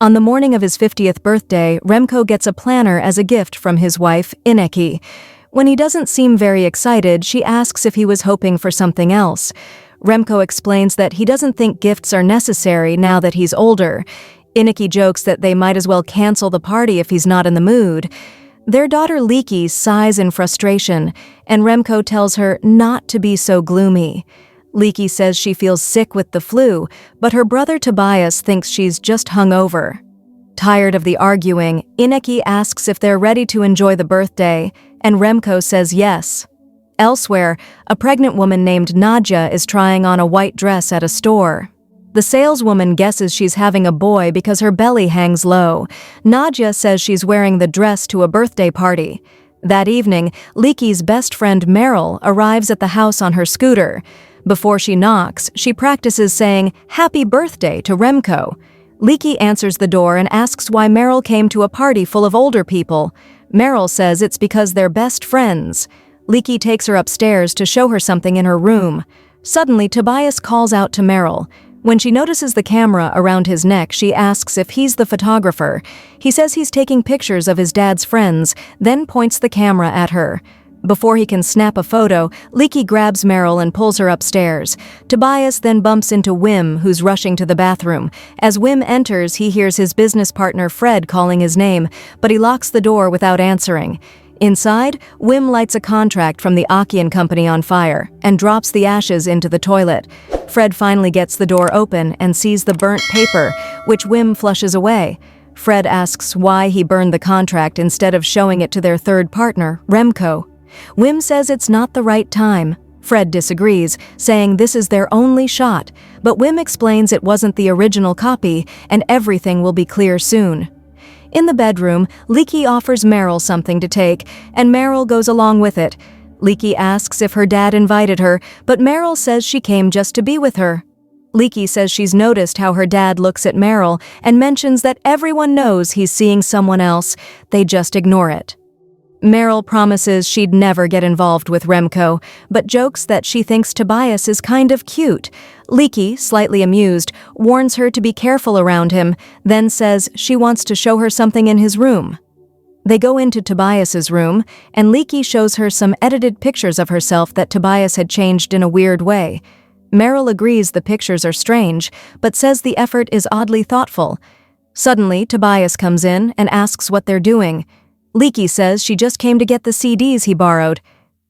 On the morning of his 50th birthday, Remco gets a planner as a gift from his wife, Ineki. When he doesn't seem very excited, she asks if he was hoping for something else. Remco explains that he doesn't think gifts are necessary now that he's older. Ineki jokes that they might as well cancel the party if he's not in the mood. Their daughter Leekie sighs in frustration, and Remco tells her not to be so gloomy. Leekie says she feels sick with the flu, but her brother Tobias thinks she's just hungover. Tired of the arguing, Ineki asks if they're ready to enjoy the birthday, and Remco says yes. Elsewhere, a pregnant woman named Nadja is trying on a white dress at a store. The saleswoman guesses she's having a boy because her belly hangs low. Nadja says she's wearing the dress to a birthday party. That evening, Leekie's best friend Meryl arrives at the house on her scooter. Before she knocks, she practices saying, "Happy birthday" to Remco. Leekie answers the door and asks why Meryl came to a party full of older people. Meryl says it's because they're best friends. Leekie takes her upstairs to show her something in her room. Suddenly, Tobias calls out to Meryl. When she notices the camera around his neck, she asks if he's the photographer. He says he's taking pictures of his dad's friends, then points the camera at her. Before he can snap a photo, Leekie grabs Meryl and pulls her upstairs. Tobias then bumps into Wim, who's rushing to the bathroom. As Wim enters, he hears his business partner Fred calling his name, but he locks the door without answering. Inside, Wim lights a contract from the Akian company on fire and drops the ashes into the toilet. Fred finally gets the door open and sees the burnt paper, which Wim flushes away. Fred asks why he burned the contract instead of showing it to their third partner, Remco. Wim says it's not the right time. Fred disagrees, saying this is their only shot, but Wim explains it wasn't the original copy and everything will be clear soon. In the bedroom, Leekie offers Meryl something to take, and Meryl goes along with it. Leekie asks if her dad invited her, but Meryl says she came just to be with her. Leekie says she's noticed how her dad looks at Meryl and mentions that everyone knows he's seeing someone else, they just ignore it. Meryl promises she'd never get involved with Remco, but jokes that she thinks Tobias is kind of cute. Leekie, slightly amused, warns her to be careful around him, then says she wants to show her something in his room. They go into Tobias's room, and Leekie shows her some edited pictures of herself that Tobias had changed in a weird way. Meryl agrees the pictures are strange, but says the effort is oddly thoughtful. Suddenly, Tobias comes in and asks what they're doing. Leekie says she just came to get the CDs he borrowed.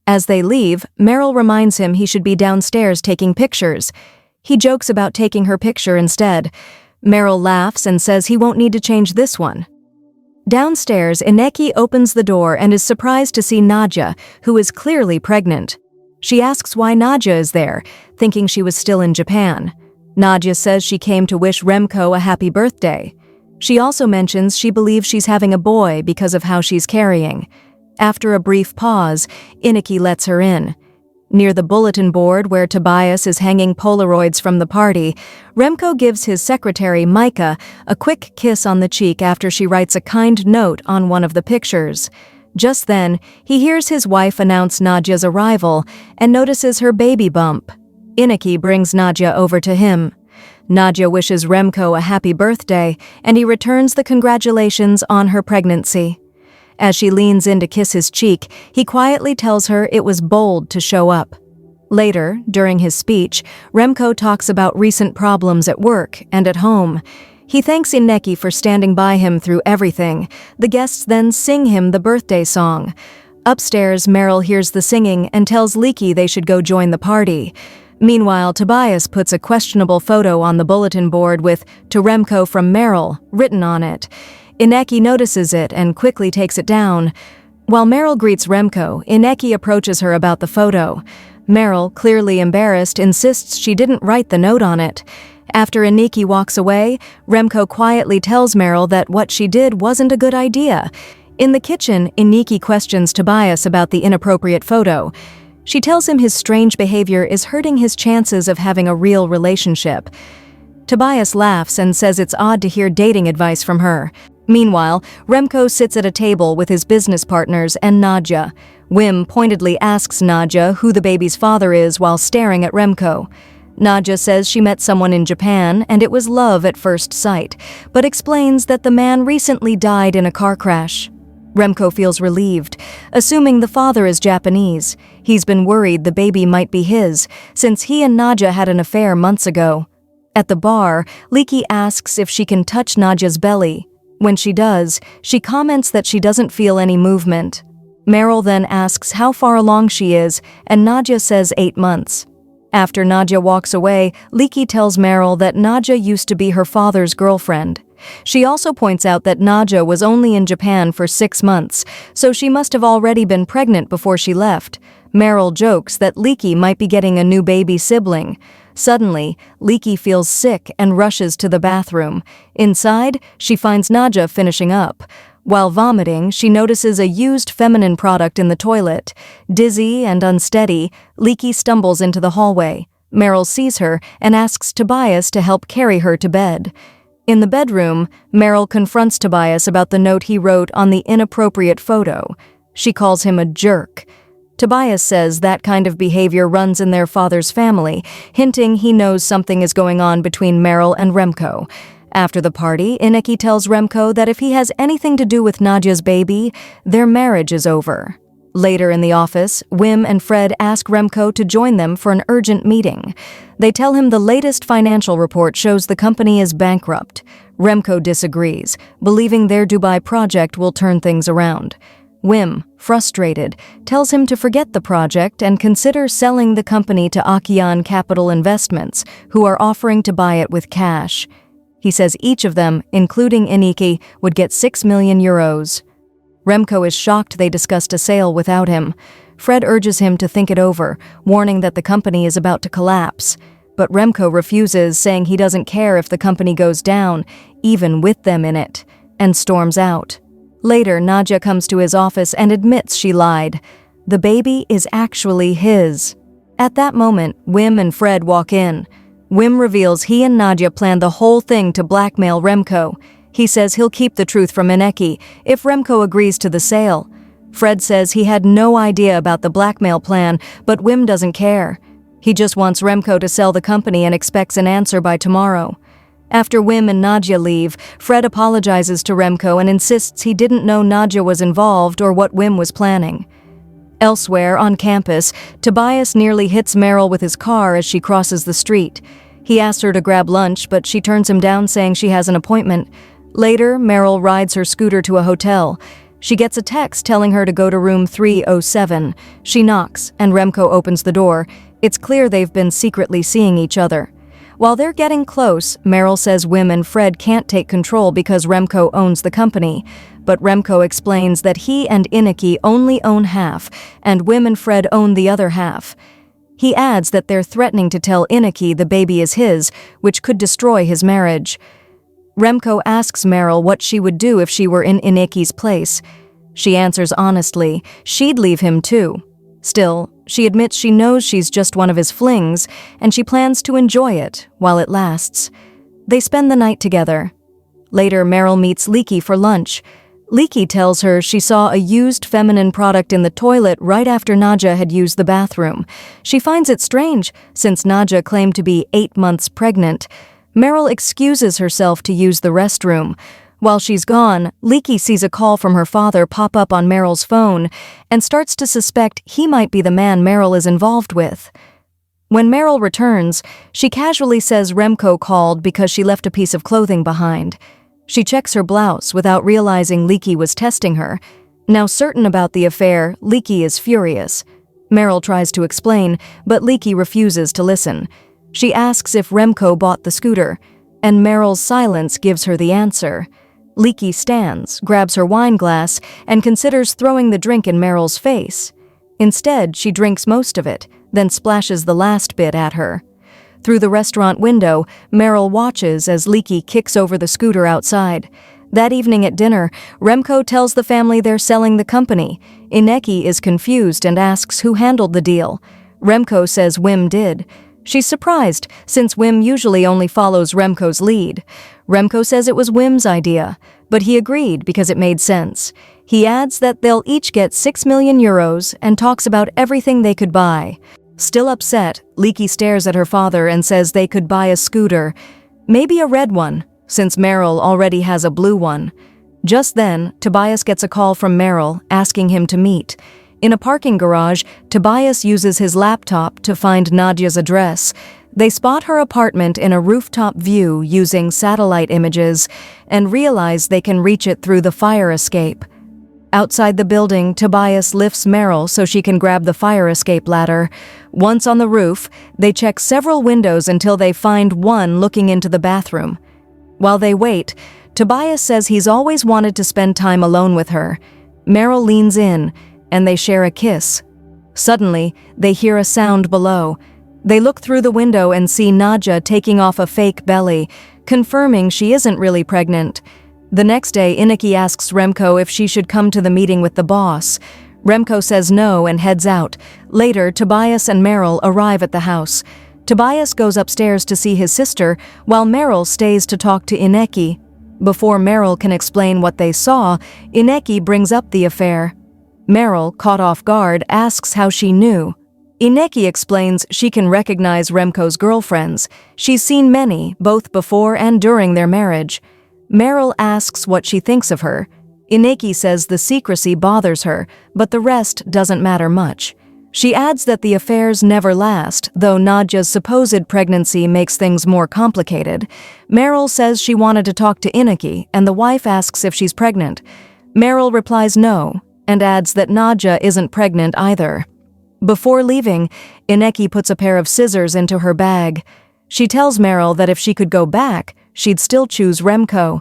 As they leave, Meryl reminds him he should be downstairs taking pictures. He jokes about taking her picture instead. Meryl laughs and says he won't need to change this one. Downstairs, Ineki opens the door and is surprised to see Nadja, who is clearly pregnant. She asks why Nadja is there, thinking she was still in Japan. Nadja says she came to wish Remco a happy birthday. She also mentions she believes she's having a boy because of how she's carrying. After a brief pause, Ineki lets her in. Near the bulletin board where Tobias is hanging Polaroids from the party, Remco gives his secretary, Micah, a quick kiss on the cheek after she writes a kind note on one of the pictures. Just then, he hears his wife announce Nadja's arrival and notices her baby bump. Ineki brings Nadja over to him. Nadja wishes Remco a happy birthday, and he returns the congratulations on her pregnancy. As she leans in to kiss his cheek, he quietly tells her it was bold to show up. Later, during his speech, Remco talks about recent problems at work and at home. He thanks Ineki for standing by him through everything. The guests then sing him the birthday song. Upstairs, Meryl hears the singing and tells Leekie they should go join the party. Meanwhile, Tobias puts a questionable photo on the bulletin board with "To Remco from Meryl" written on it. Ineki notices it and quickly takes it down. While Meryl greets Remco, Ineki approaches her about the photo. Meryl, clearly embarrassed, insists she didn't write the note on it. After Ineki walks away, Remco quietly tells Meryl that what she did wasn't a good idea. In the kitchen, Ineki questions Tobias about the inappropriate photo. She tells him his strange behavior is hurting his chances of having a real relationship. Tobias laughs and says it's odd to hear dating advice from her. Meanwhile, Remco sits at a table with his business partners and Nadja. Wim pointedly asks Nadja who the baby's father is while staring at Remco. Nadja says she met someone in Japan and it was love at first sight, but explains that the man recently died in a car crash. Remco feels relieved, assuming the father is Japanese. He's been worried the baby might be his, since he and Nadja had an affair months ago. At the bar, Leaky asks if she can touch Nadja's belly. When she does, she comments that she doesn't feel any movement. Meryl then asks how far along she is, and Nadja says 8 months. After Nadja walks away, Leaky tells Meryl that Nadja used to be her father's girlfriend. She also points out that Nadja was only in Japan for 6 months, so she must have already been pregnant before she left. Meryl jokes that Leaky might be getting a new baby sibling. Suddenly, Leaky feels sick and rushes to the bathroom. Inside, she finds Nadja finishing up. While vomiting, she notices a used feminine product in the toilet. Dizzy and unsteady, Leaky stumbles into the hallway. Meryl sees her and asks Tobias to help carry her to bed. In the bedroom, Meryl confronts Tobias about the note he wrote on the inappropriate photo. She calls him a jerk. Tobias says that kind of behavior runs in their father's family, hinting he knows something is going on between Meryl and Remco. After the party, Ineki tells Remco that if he has anything to do with Nadja's baby, their marriage is over. Later in the office, Wim and Fred ask Remco to join them for an urgent meeting. They tell him the latest financial report shows the company is bankrupt. Remco disagrees, believing their Dubai project will turn things around. Wim, frustrated, tells him to forget the project and consider selling the company to Akian Capital Investments, who are offering to buy it with cash. He says each of them, including Ineki, would get 6 million euros. Remco is shocked they discussed a sale without him. Fred urges him to think it over, warning that the company is about to collapse. But Remco refuses, saying he doesn't care if the company goes down, even with them in it, and storms out. Later, Nadja comes to his office and admits she lied. The baby is actually his. At that moment, Wim and Fred walk in. Wim reveals he and Nadja planned the whole thing to blackmail Remco. He says he'll keep the truth from Ineki if Remco agrees to the sale. Fred says he had no idea about the blackmail plan, but Wim doesn't care. He just wants Remco to sell the company and expects an answer by tomorrow. After Wim and Nadja leave, Fred apologizes to Remco and insists he didn't know Nadja was involved or what Wim was planning. Elsewhere, on campus, Tobias nearly hits Meryl with his car as she crosses the street. He asks her to grab lunch, but she turns him down, saying she has an appointment. Later, Meryl rides her scooter to a hotel. She gets a text telling her to go to room 307. She knocks, and Remco opens the door. It's clear they've been secretly seeing each other. While they're getting close, Meryl says Wim and Fred can't take control because Remco owns the company. But Remco explains that he and Ineki only own half, and Wim and Fred own the other half. He adds that they're threatening to tell Ineki the baby is his, which could destroy his marriage. Remco asks Meryl what she would do if she were in Ineki's place. She answers honestly, she'd leave him too. Still, she admits she knows she's just one of his flings, and she plans to enjoy it while it lasts. They spend the night together. Later, Meryl meets Leaky for lunch. Leaky tells her she saw a used feminine product in the toilet right after Nadja had used the bathroom. She finds it strange, since Nadja claimed to be 8 months pregnant. Meryl excuses herself to use the restroom. While she's gone, Leaky sees a call from her father pop up on Meryl's phone and starts to suspect he might be the man Meryl is involved with. When Meryl returns, she casually says Remco called because she left a piece of clothing behind. She checks her blouse without realizing Leaky was testing her. Now certain about the affair, Leaky is furious. Meryl tries to explain, but Leaky refuses to listen. She asks if Remco bought the scooter, and Meryl's silence gives her the answer. Leaky stands, grabs her wine glass, and considers throwing the drink in Meryl's face. Instead, she drinks most of it, then splashes the last bit at her. Through the restaurant window, Meryl watches as Leaky kicks over the scooter outside. That evening at dinner, Remco tells the family they're selling the company. Ineki is confused and asks who handled the deal. Remco says Wim did. She's surprised, since Wim usually only follows Remco's lead. Remco says it was Wim's idea, but he agreed because it made sense. He adds that they'll each get 6 million euros and talks about everything they could buy. Still upset, Leaky stares at her father and says they could buy a scooter, maybe a red one, since Meryl already has a blue one. Just then, Tobias gets a call from Meryl asking him to meet. In a parking garage, Tobias uses his laptop to find Nadia's address. They spot her apartment in a rooftop view using satellite images and realize they can reach it through the fire escape. Outside the building, Tobias lifts Meryl so she can grab the fire escape ladder. Once on the roof, they check several windows until they find one looking into the bathroom. While they wait, Tobias says he's always wanted to spend time alone with her. Meryl leans in, and they share a kiss. Suddenly, they hear a sound below. They look through the window and see Nadia taking off a fake belly, confirming she isn't really pregnant. The next day, Inaki asks Remco if she should come to the meeting with the boss. Remco says no and heads out. Later, Tobias and Meryl arrive at the house. Tobias goes upstairs to see his sister, while Meryl stays to talk to Inaki. Before Meryl can explain what they saw, Inaki brings up the affair. Meryl, caught off guard, asks how she knew. Inaki explains she can recognize Remco's girlfriends. She's seen many, both before and during their marriage. Meryl asks what she thinks of her. Inaki says the secrecy bothers her, but the rest doesn't matter much. She adds that the affairs never last, though Nadia's supposed pregnancy makes things more complicated. Meryl says she wanted to talk to Inaki, and the wife asks if she's pregnant. Meryl replies no, and adds that Nadia isn't pregnant either. Before leaving, Inaki puts a pair of scissors into her bag. She tells Meryl that if she could go back, she'd still choose Remco.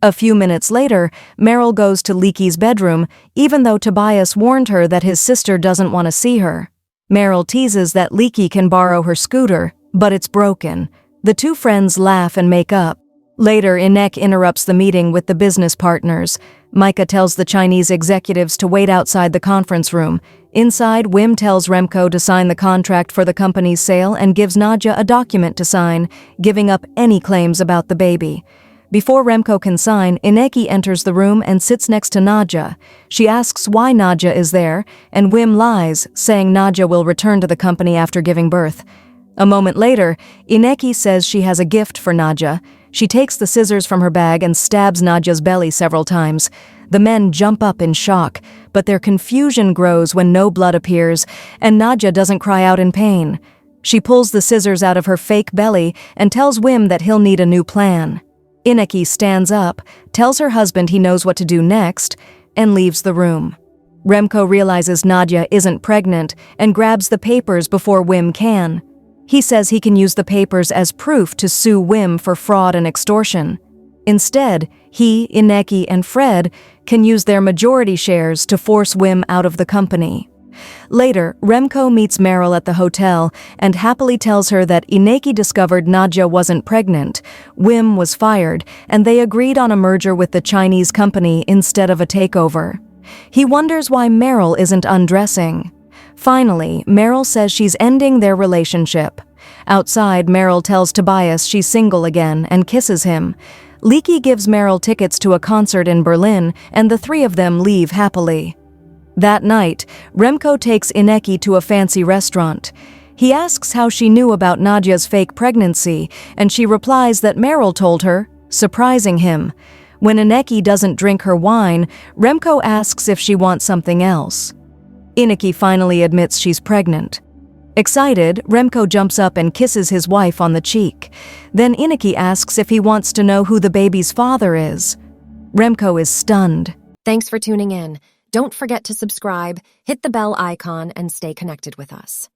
A few minutes later, Meryl goes to Leaky's bedroom, even though Tobias warned her that his sister doesn't want to see her. Meryl teases that Leaky can borrow her scooter, but it's broken. The two friends laugh and make up. Later, Inek interrupts the meeting with the business partners. Micah tells the Chinese executives to wait outside the conference room. Inside, Wim tells Remco to sign the contract for the company's sale and gives Nadia a document to sign, giving up any claims about the baby. Before Remco can sign, Ineki enters the room and sits next to Nadia. She asks why Nadia is there, and Wim lies, saying Nadia will return to the company after giving birth. A moment later, Ineki says she has a gift for Nadia. She takes the scissors from her bag and stabs Nadia's belly several times. The men jump up in shock, but their confusion grows when no blood appears, and Nadia doesn't cry out in pain. She pulls the scissors out of her fake belly and tells Wim that he'll need a new plan. Ineki stands up, tells her husband he knows what to do next, and leaves the room. Remco realizes Nadia isn't pregnant and grabs the papers before Wim can. He says he can use the papers as proof to sue Wim for fraud and extortion. Instead, he, Ineki, and Fred can use their majority shares to force Wim out of the company. Later, Remco meets Meryl at the hotel and happily tells her that Ineki discovered Nadia wasn't pregnant, Wim was fired, and they agreed on a merger with the Chinese company instead of a takeover. He wonders why Meryl isn't undressing. Finally, Meryl says she's ending their relationship. Outside, Meryl tells Tobias she's single again and kisses him. Leaky gives Meryl tickets to a concert in Berlin, and the three of them leave happily. That night, Remco takes Ineki to a fancy restaurant. He asks how she knew about Nadia's fake pregnancy, and she replies that Meryl told her, surprising him. When Ineki doesn't drink her wine, Remco asks if she wants something else. Ineki finally admits she's pregnant. Excited, Remco jumps up and kisses his wife on the cheek. Then Ineki asks if he wants to know who the baby's father is. Remco is stunned. Thanks for tuning in. Don't forget to subscribe, hit the bell icon, and stay connected with us.